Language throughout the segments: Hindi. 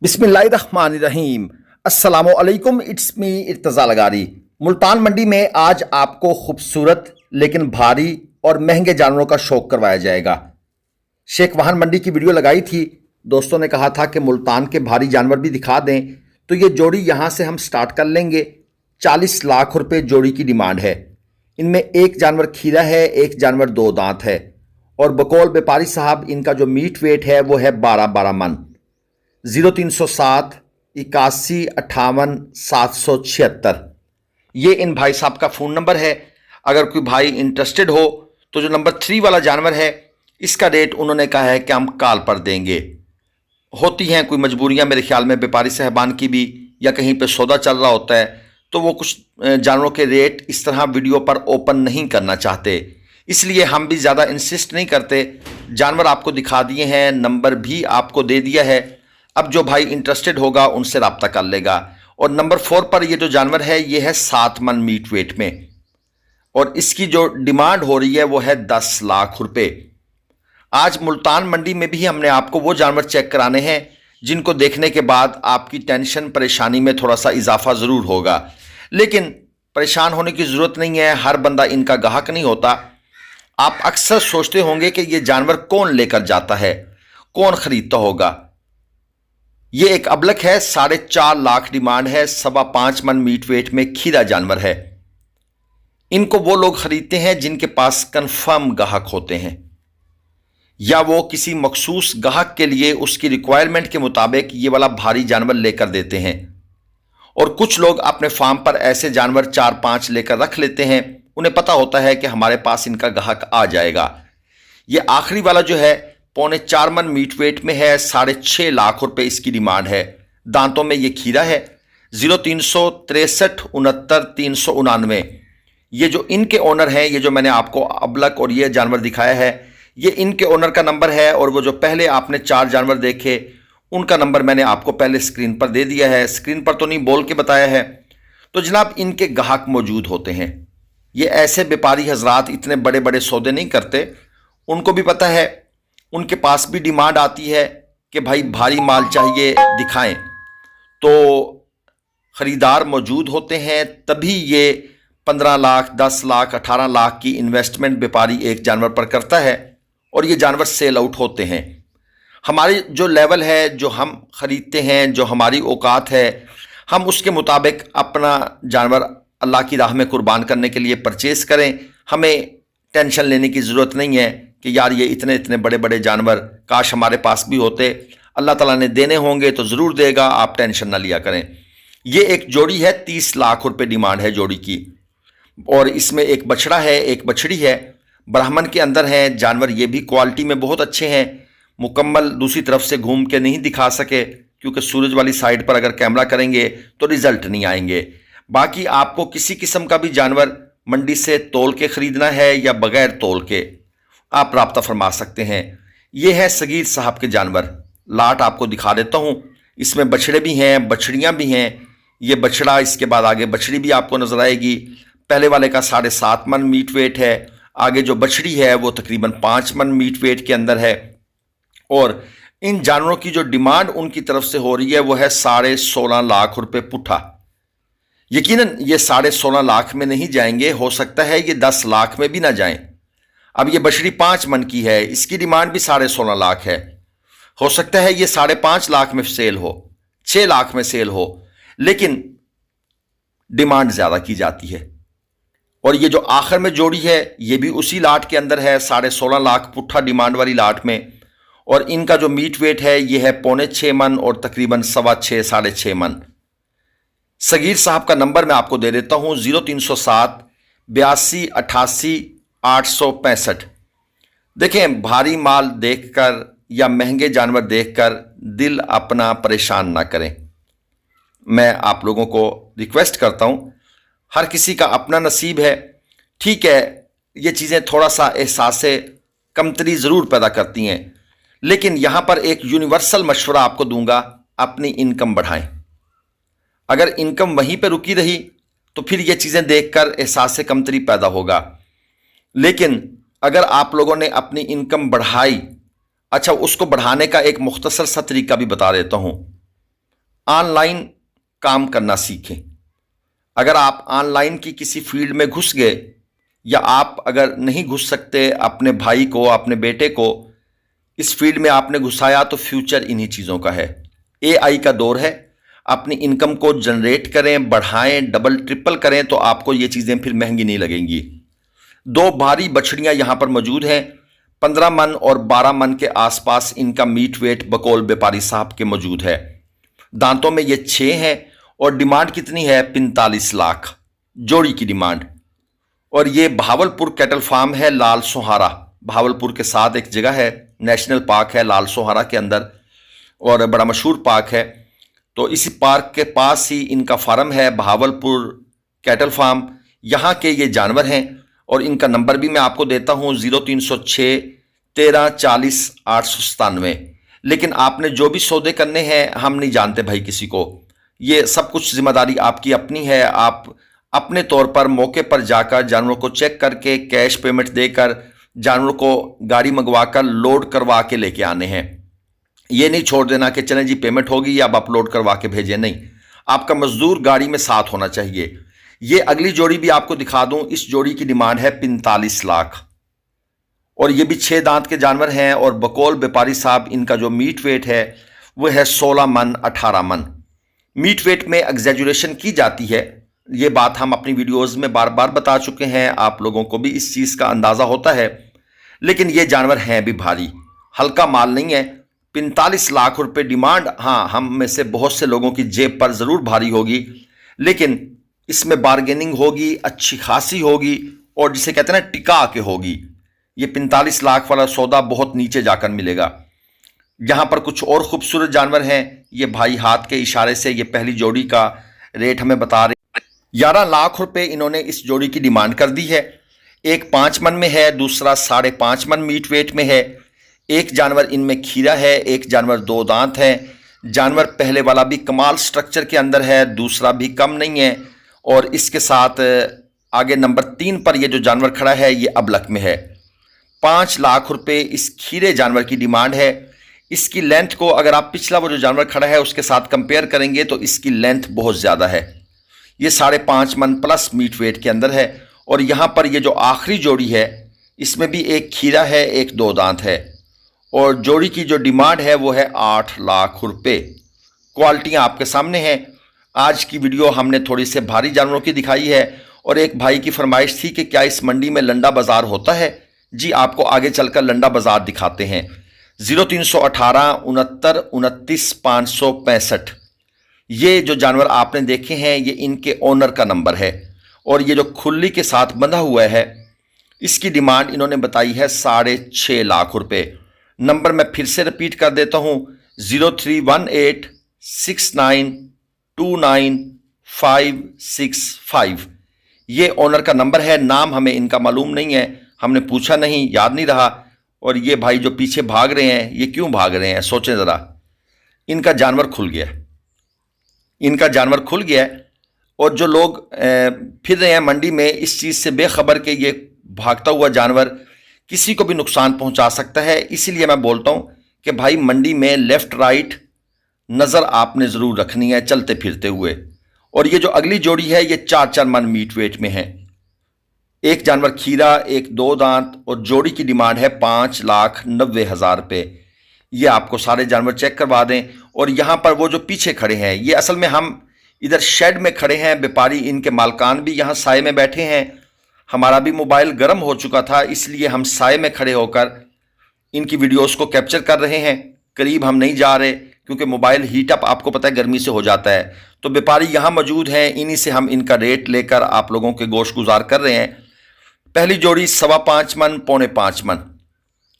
बिस्मिल्लाहिर्रहमानिर्रहीम। अस्सलामुअलैकुम। It's me Irtaza Lagari. मुल्तान मंडी में आज आपको खूबसूरत लेकिन भारी और महंगे जानवरों का शौक करवाया जाएगा। शेख वाहन मंडी की वीडियो लगाई थी, दोस्तों ने कहा था कि मुल्तान के भारी जानवर भी दिखा दें, तो ये जोड़ी यहाँ से हम स्टार्ट कर लेंगे। 40 लाख रुपए जोड़ी की डिमांड है। इनमें एक जानवर खीरा है, एक जानवर 2 दांत है और बकौल व्यापारी साहब इनका जो मीट वेट है वो है 12 मन। 0307 81 58 776 ये इन भाई साहब का फ़ोन नंबर है। अगर कोई भाई इंटरेस्टेड हो तो जो नंबर 3 वाला जानवर है इसका रेट उन्होंने कहा है कि हम कॉल पर देंगे। होती हैं कोई मजबूरियां मेरे ख्याल में व्यापारी साहबान की भी, या कहीं पे सौदा चल रहा होता है तो वो कुछ जानवरों के रेट इस तरह वीडियो पर ओपन नहीं करना चाहते, इसलिए हम भी ज़्यादा इंसिस्ट नहीं करते। जानवर आपको दिखा दिए हैं, नंबर भी आपको दे दिया है। अब जो भाई इंटरेस्टेड होगा उनसे रब्ता कर लेगा। और नंबर 4 पर ये जो जानवर है ये है 7 मन मीट वेट में और इसकी जो डिमांड हो रही है वो है 10 लाख रुपए। आज मुल्तान मंडी में भी हमने आपको वो जानवर चेक कराने हैं जिनको देखने के बाद आपकी टेंशन परेशानी में थोड़ा सा इजाफा ज़रूर होगा, लेकिन परेशान होने की ज़रूरत नहीं है। हर बंदा इनका गाहक नहीं होता। आप अक्सर सोचते होंगे कि ये जानवर कौन लेकर जाता है, कौन खरीदता होगा। ये एक अबलक है, 4.5 लाख डिमांड है, 5.25 मन मीट वेट में खीरा जानवर है। इनको वो लोग खरीदते हैं जिनके पास कंफर्म गाहक होते हैं, या वो किसी मखसूस गाहक के लिए उसकी रिक्वायरमेंट के मुताबिक ये वाला भारी जानवर लेकर देते हैं। और कुछ लोग अपने फार्म पर ऐसे जानवर 4-5 लेकर रख लेते हैं, उन्हें पता होता है कि हमारे पास इनका गाहक आ जाएगा। ये आखिरी वाला जो है 4.25 मन मीट वेट में है, 6.5 लाख रुपए इसकी डिमांड है। दांतों में ये खीरा है। 0363 69 399 ये जो इनके ओनर हैं, ये जो मैंने आपको अबलक और ये जानवर दिखाया है, ये इनके ओनर का नंबर है। और वो जो पहले आपने 4 जानवर देखे उनका नंबर मैंने आपको पहले स्क्रीन पर दे दिया है। स्क्रीन पर तो नहीं, बोल के बताया है। तो जनाब इनके गाहक मौजूद होते हैं। ये ऐसे व्यापारी हजरात इतने बड़े बड़े सौदे नहीं करते, उनको भी पता है। उनके पास भी डिमांड आती है कि भाई भारी माल चाहिए, दिखाएं, तो ख़रीदार मौजूद होते हैं। तभी ये 15 लाख 10 लाख 18 लाख की इन्वेस्टमेंट व्यापारी एक जानवर पर करता है और ये जानवर सेल आउट होते हैं। हमारी जो लेवल है, जो हम ख़रीदते हैं, जो हमारी औकात है, हम उसके मुताबिक अपना जानवर अल्लाह की राह में कुर्बान करने के लिए परचेज़ करें। हमें टेंशन लेने की ज़रूरत नहीं है कि यार ये इतने इतने बड़े बड़े जानवर काश हमारे पास भी होते। अल्लाह ताला ने देने होंगे तो ज़रूर देगा, आप टेंशन ना लिया करें। ये एक जोड़ी है, 30 लाख रुपए डिमांड है जोड़ी की। और इसमें एक बछड़ा है, एक बछड़ी है, ब्राह्मण के अंदर है जानवर। ये भी क्वालिटी में बहुत अच्छे हैं। मुकम्मल दूसरी तरफ से घूम के नहीं दिखा सके क्योंकि सूरज वाली साइड पर अगर कैमरा करेंगे तो रिजल्ट नहीं आएंगे। बाकी आपको किसी किस्म का भी जानवर मंडी से तोल के ख़रीदना है या बग़ैर तोल के, आप राब्ता फरमा सकते हैं। ये है सगीर साहब के जानवर। लाट आपको दिखा देता हूँ। इसमें बछड़े भी हैं, बछड़ियाँ भी हैं। ये बछड़ा, इसके बाद आगे बछड़ी भी आपको नज़र आएगी। पहले वाले का 7.5 मन मीट वेट है, आगे जो बछड़ी है वो तकरीबन 5 मन मीट वेट के अंदर है। और इन जानवरों की जो डिमांड उनकी तरफ से हो रही है वो है 16.5 लाख रुपए पुट्ठा। यकीनन ये 16.5 लाख में नहीं जाएंगे, हो सकता है ये 10 लाख में भी ना जाएं। अब ये बछड़ी 5 मन की है, इसकी डिमांड भी 16.5 लाख है। हो सकता है ये 5.5 लाख में सेल हो, 6 लाख में सेल हो, लेकिन डिमांड ज़्यादा की जाती है। और ये जो आखिर में जोड़ी है ये भी उसी लाट के अंदर है, 16.5 लाख पुट्ठा डिमांड वाली लाट में। और इनका जो मीट वेट है ये है 5.25 मन और तकरीबन 6.25 6.5 मन। सगीर साहब का नंबर मैं आपको दे देता हूँ, 0307 82 88 865। देखें, भारी माल देखकर या महंगे जानवर देखकर दिल अपना परेशान ना करें। मैं आप लोगों को रिक्वेस्ट करता हूँ, हर किसी का अपना नसीब है। ठीक है, ये चीज़ें थोड़ा सा एहसास कमतरी ज़रूर पैदा करती हैं, लेकिन यहाँ पर एक यूनिवर्सल मशवरा आपको दूंगा, अपनी इनकम बढ़ाएं। अगर इनकम वहीं पर रुकी रही तो फिर ये चीज़ें देखकर एहसास कमतरी पैदा होगा। लेकिन अगर आप लोगों ने अपनी इनकम बढ़ाई, अच्छा उसको बढ़ाने का एक मुख्तसर सा तरीका भी बता देता हूँ। ऑनलाइन काम करना सीखें। अगर आप ऑनलाइन की किसी फील्ड में घुस गए, या आप अगर नहीं घुस सकते, अपने भाई को, अपने बेटे को इस फील्ड में आपने घुसाया, तो फ्यूचर इन्हीं चीज़ों का है। एआई का दौर है। अपनी इनकम को जनरेट करें, बढ़ाएं, डबल ट्रिपल करें, तो आपको ये चीज़ें फिर महंगी नहीं लगेंगी। 2 भारी बछड़ियां यहां पर मौजूद हैं। 15 मन और 12 मन के आसपास इनका मीट वेट बकौल व्यापारी साहब के मौजूद है। दांतों में ये 6 हैं और डिमांड कितनी है? 45 लाख जोड़ी की डिमांड। और ये भावलपुर कैटल फार्म है, लाल सोहारा। भावलपुर के साथ एक जगह है, नेशनल पार्क है लाल सोहारा के अंदर, और बड़ा मशहूर पार्क है। तो इसी पार्क के पास ही इनका फार्म है, भावलपुर कैटल फार्म। यहाँ के ये जानवर हैं और इनका नंबर भी मैं आपको देता हूँ, 0306 13 40 897। लेकिन आपने जो भी सौदे करने हैं, हम नहीं जानते भाई किसी को, ये सब कुछ जिम्मेदारी आपकी अपनी है। आप अपने तौर पर मौके पर जाकर जानवरों को चेक करके कैश पेमेंट देकर जानवरों को गाड़ी मंगवाकर लोड करवा के लेके आने हैं। ये नहीं छोड़ देना कि चलें जी पेमेंट होगी या अब अपलोड करवा के भेजें, नहीं। आपका मजदूर गाड़ी में साथ होना चाहिए। ये अगली जोड़ी भी आपको दिखा दूं। इस जोड़ी की डिमांड है 45 लाख और ये भी 6 दांत के जानवर हैं। और बकौल व्यापारी साहब इनका जो मीट वेट है वो है 16 मन 18 मन। मीट वेट में एग्जैजुरेशन की जाती है, ये बात हम अपनी वीडियोस में बार बार बता चुके हैं, आप लोगों को भी इस चीज़ का अंदाज़ा होता है। लेकिन ये जानवर हैं भी भारी, हल्का माल नहीं है। 45 लाख रुपए डिमांड। हाँ, हम में से बहुत से लोगों की जेब पर ज़रूर भारी होगी, लेकिन इसमें बार्गेनिंग होगी, अच्छी खासी होगी, और जिसे कहते हैं ना टिका के होगी। ये 45 लाख वाला सौदा बहुत नीचे जाकर मिलेगा। यहाँ पर कुछ और खूबसूरत जानवर हैं। ये भाई हाथ के इशारे से ये पहली जोड़ी का रेट हमें बता रहे। 11 लाख रुपए इन्होंने इस जोड़ी की डिमांड कर दी है। एक 5 मन में है, दूसरा 5.5 मन मीट वेट में है। एक जानवर इनमें खीरा है, एक जानवर 2 दांत है। जानवर पहले वाला भी कमाल स्ट्रक्चर के अंदर है, दूसरा भी कम नहीं है। और इसके साथ आगे नंबर 3 पर ये जो जानवर खड़ा है ये अबलक में है। 5 लाख रुपए इस खीरे जानवर की डिमांड है। इसकी लेंथ को अगर आप पिछला वो जो जानवर खड़ा है उसके साथ कंपेयर करेंगे तो इसकी लेंथ बहुत ज़्यादा है। ये 5.5 मन प्लस मीट वेट के अंदर है। और यहाँ पर ये जो आखिरी जोड़ी है इसमें भी एक खीरा है, एक 2 दांत है। और जोड़ी की जो डिमांड है वो है 8 लाख रुपए। क्वालिटियाँ आपके सामने हैं। आज की वीडियो हमने थोड़ी से भारी जानवरों की दिखाई है। और एक भाई की फरमाइश थी कि क्या इस मंडी में लंडा बाज़ार होता है? जी, आपको आगे चलकर लंडा बाज़ार दिखाते हैं। 0318 69 29 565। ये जो जानवर आपने देखे हैं ये इनके ओनर का नंबर है। और ये जो खुली के साथ बंधा हुआ है इसकी डिमांड इन्होंने बताई है 6.5 लाख रुपए। नंबर मैं फिर से रिपीट कर देता हूँ, 0318 69 29 565। ये ओनर का नंबर है। नाम हमें इनका मालूम नहीं है, हमने पूछा नहीं, याद नहीं रहा। और ये भाई जो पीछे भाग रहे हैं, ये क्यों भाग रहे हैं? सोचें ज़रा। इनका जानवर खुल गया, इनका जानवर खुल गया है। और जो लोग फिर रहे हैं मंडी में इस चीज़ से बेखबर कि ये भागता हुआ जानवर किसी को भी नुकसान पहुंचा सकता है, इसीलिए मैं बोलता हूं कि भाई मंडी में लेफ्ट राइट नज़र आपने ज़रूर रखनी है चलते फिरते हुए। और ये जो अगली जोड़ी है ये 4 मन मीट वेट में है। एक जानवर खीरा, एक 2 दांत, और जोड़ी की डिमांड है 5,90,000 रुपये। ये आपको सारे जानवर चेक करवा दें। और यहाँ पर वो जो पीछे खड़े हैं ये असल में हम इधर शेड में खड़े हैं, व्यापारी इनके मालकान भी यहाँ साए में बैठे हैं। हमारा भी मोबाइल गर्म हो चुका था, इसलिए हम साए में खड़े होकर इनकी वीडियोस को कैप्चर कर रहे हैं। करीब हम नहीं जा रहे क्योंकि मोबाइल हीटअप आपको पता है गर्मी से हो जाता है। तो व्यापारी यहाँ मौजूद हैं, इन्हीं से हम इनका रेट लेकर आप लोगों के गोश गुजार कर रहे हैं। पहली जोड़ी 5.25 मन, 4.25 मन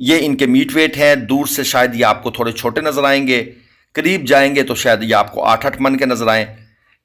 ये इनके मीट वेट हैं। दूर से शायद ये आपको थोड़े छोटे नजर आएंगे, करीब जाएंगे तो शायद ये आपको 8-8 मन के नजर आए।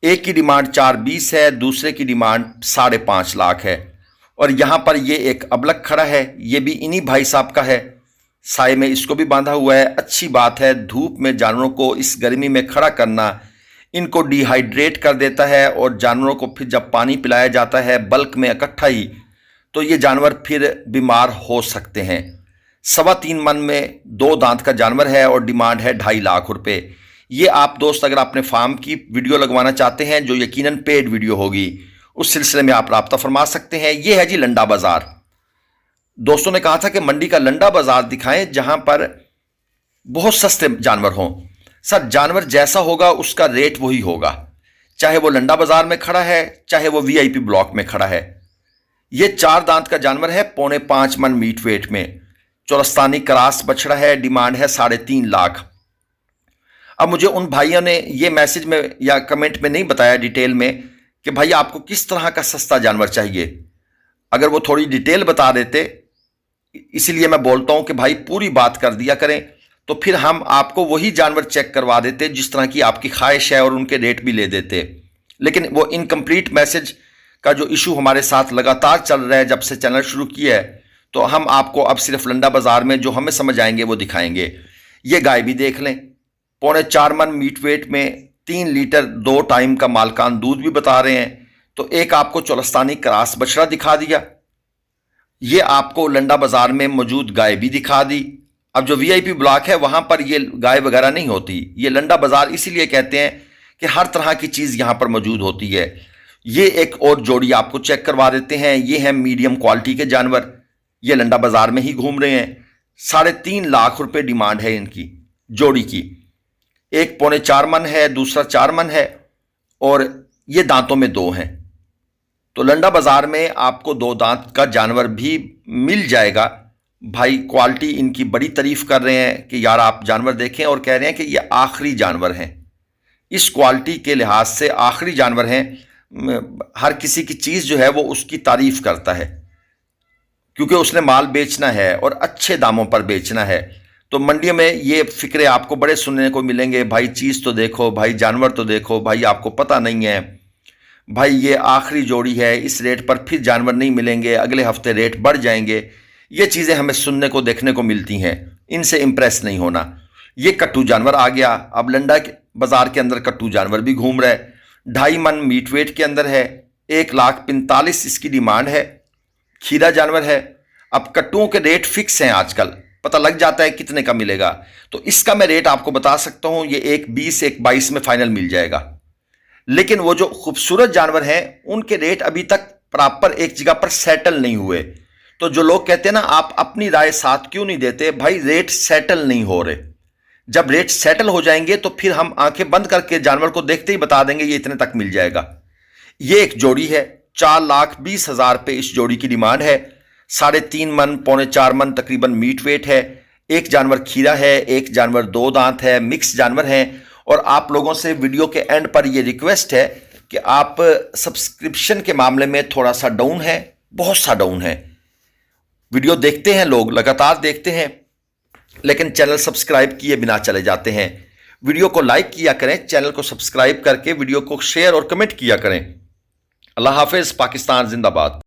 एक की डिमांड 4.20 है, दूसरे की डिमांड 5.5 लाख है। और यहाँ पर ये एक अबलक खड़ा है, ये भी इन्हीं भाई साहब का है। साए में इसको भी बांधा हुआ है। अच्छी बात है, धूप में जानवरों को इस गर्मी में खड़ा करना इनको डिहाइड्रेट कर देता है। और जानवरों को फिर जब पानी पिलाया जाता है बल्क में इकट्ठा ही, तो ये जानवर फिर बीमार हो सकते हैं। 3.25 मन में 2 दांत का जानवर है और डिमांड है 2.5 लाख रुपए। ये आप दोस्त अगर अपने फार्म की वीडियो लगवाना चाहते हैं जो यकीनन पेड वीडियो होगी, उस सिलसिले में आप राब्ता फरमा सकते हैं। ये है जी लंडा बाजार। दोस्तों ने कहा था कि मंडी का लंडा बाजार दिखाएं जहां पर बहुत सस्ते जानवर हों। सर, जानवर जैसा होगा उसका रेट वही होगा, चाहे वो लंडा बाजार में खड़ा है चाहे वो वीआईपी ब्लॉक में खड़ा है। ये 4 दांत का जानवर है, 4.25 मन मीट वेट में, चौरस्तानी क्रास बछड़ा है, डिमांड है 3.5 लाख। अब मुझे उन भाइयों ने ये मैसेज में या कमेंट में नहीं बताया डिटेल में कि भाई आपको किस तरह का सस्ता जानवर चाहिए। अगर वो थोड़ी डिटेल बता देते, इसीलिए मैं बोलता हूं कि भाई पूरी बात कर दिया करें, तो फिर हम आपको वही जानवर चेक करवा देते जिस तरह की आपकी ख्वाहिश है और उनके रेट भी ले देते। लेकिन वो इनकम्प्लीट मैसेज का जो इशू हमारे साथ लगातार चल रहा है जब से चैनल शुरू किया है, तो हम आपको अब सिर्फ लंडा बाजार में जो हमें समझ आएंगे वो दिखाएंगे। ये गाय भी देख लें, 4.25 मन मीट वेट में, 3 लीटर 2 टाइम का मालकान दूध भी बता रहे हैं। तो एक आपको चौरस्तानी क्रास बछड़ा दिखा दिया, ये आपको लंडा बाजार में मौजूद गाय भी दिखा दी। अब जो वीआईपी ब्लॉक है वहां पर ये गाय वगैरह नहीं होती। ये लंडा बाजार इसीलिए कहते हैं कि हर तरह की चीज यहां पर मौजूद होती है। ये एक और जोड़ी आपको चेक करवा देते हैं। ये है मीडियम क्वालिटी के जानवर, ये लंडा बाजार में ही घूम रहे हैं। 3.5 लाख रुपए डिमांड है इनकी जोड़ी की। एक 4.25 मन है, दूसरा 4 मन है और ये दांतों में 2 हैं। तो लंडा बाजार में आपको 2 दांत का जानवर भी मिल जाएगा। भाई क्वालिटी इनकी बड़ी तारीफ कर रहे हैं कि यार आप जानवर देखें, और कह रहे हैं कि ये आखिरी जानवर हैं, इस क्वालिटी के लिहाज से आखिरी जानवर हैं। हर किसी की चीज़ जो है वो उसकी तारीफ करता है, क्योंकि उसने माल बेचना है और अच्छे दामों पर बेचना है। तो मंडियों में ये फिक्रे आपको बड़े सुनने को मिलेंगे, भाई चीज़ तो देखो, भाई जानवर तो देखो, भाई आपको पता नहीं है, भाई ये आखिरी जोड़ी है, इस रेट पर फिर जानवर नहीं मिलेंगे, अगले हफ्ते रेट बढ़ जाएंगे। ये चीज़ें हमें सुनने को देखने को मिलती हैं, इनसे इंप्रेस नहीं होना। ये कट्टू जानवर आ गया। अब लंडा बाजार के अंदर कट्टू जानवर भी घूम रहा है, 2.5 मन मीट वेट के अंदर है, 1,45,000 इसकी डिमांड है। खीरा जानवर है। अब कट्टुओं के रेट फिक्स हैं, आजकल पता लग जाता है कितने का मिलेगा, तो इसका मैं रेट आपको बता सकता हूं, ये 1,20 1,22 में फाइनल मिल जाएगा। लेकिन वो जो खूबसूरत जानवर हैं उनके रेट अभी तक प्रॉपर एक जगह पर सेटल नहीं हुए। तो जो लोग कहते हैं ना आप अपनी राय साथ क्यों नहीं देते, भाई रेट सेटल नहीं हो रहे। जब रेट सेटल हो जाएंगे तो फिर हम आंखें बंद करके जानवर को देखते ही बता देंगे ये इतने तक मिल जाएगा। ये एक जोड़ी है, 4,20,000 रुपये इस जोड़ी की डिमांड है। 3.5 मन 4.25 मन तकरीबन मीट वेट है। एक जानवर खीरा है, एक जानवर 2 दांत है, मिक्स जानवर हैं। और आप लोगों से वीडियो के एंड पर यह रिक्वेस्ट है कि आप सब्सक्रिप्शन के मामले में थोड़ा सा डाउन है, बहुत सा डाउन है। वीडियो देखते हैं लोग, लगातार देखते हैं, लेकिन चैनल सब्सक्राइब किए बिना चले जाते हैं। वीडियो को लाइक किया करें, चैनल को सब्सक्राइब करके वीडियो को शेयर और कमेंट किया करें। अल्लाह हाफिज, पाकिस्तान जिंदाबाद।